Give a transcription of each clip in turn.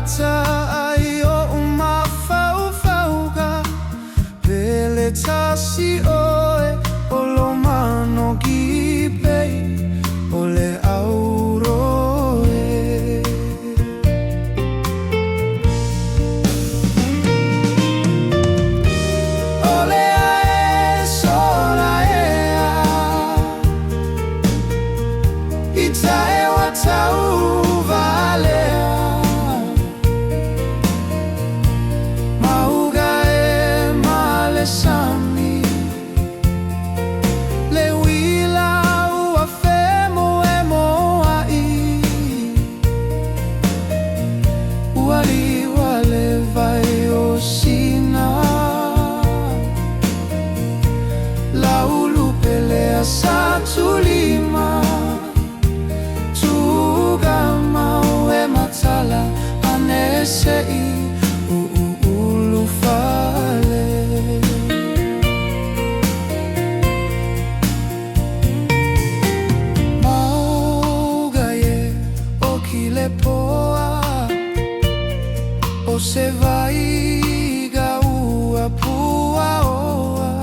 Wagata ayo umafauga Pele tasi oe olomano gipe ole auroe Ole ae sola ea Itae watau Sami le wila ua femo e moai Uali wale vai o sina La ulu pelea sa tulima Tuga mau e matala anesei ulu fale Poa o se vai ga ua pua oa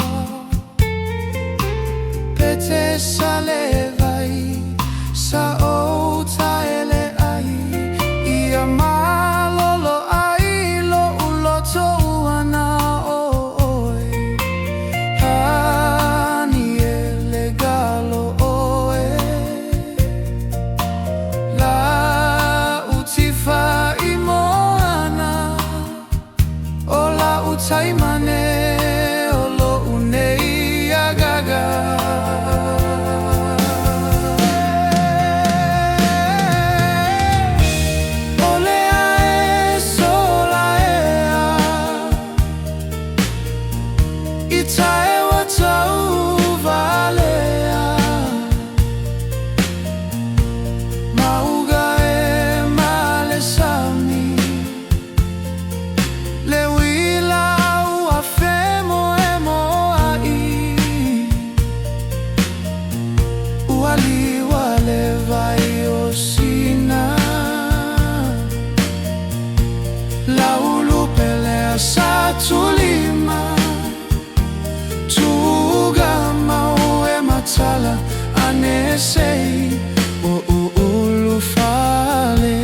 Pete sale vai sa o taele ai Ia malolo ai lo uloto uana oe Hani e legalo oe Taimane olo unei agaga Ole ae sola ea Itae watau valea Mauga e male sami Uali wale vai o sina La ulu pelea sa tulima Tuga mau e matala anesei o ulu fale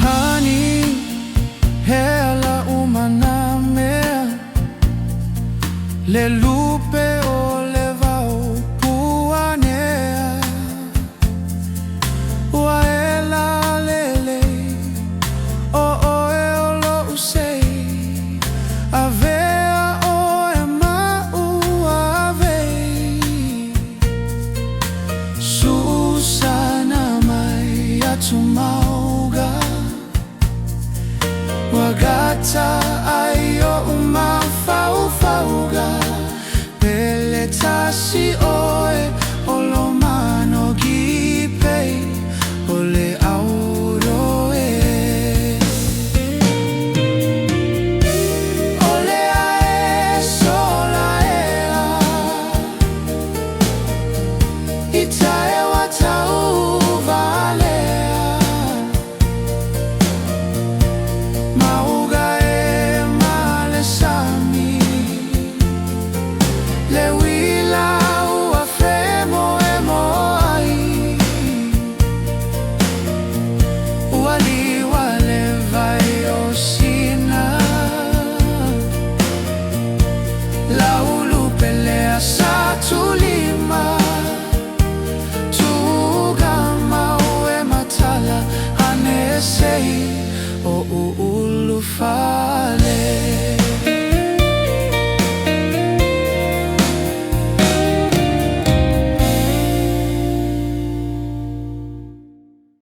Hani hela umana Le lupe o le vau puanea Ua e la lele o oe o lo usei Avea o e mau avei Susana mai atu mauga Wagata ayo umafauga Pele tasi o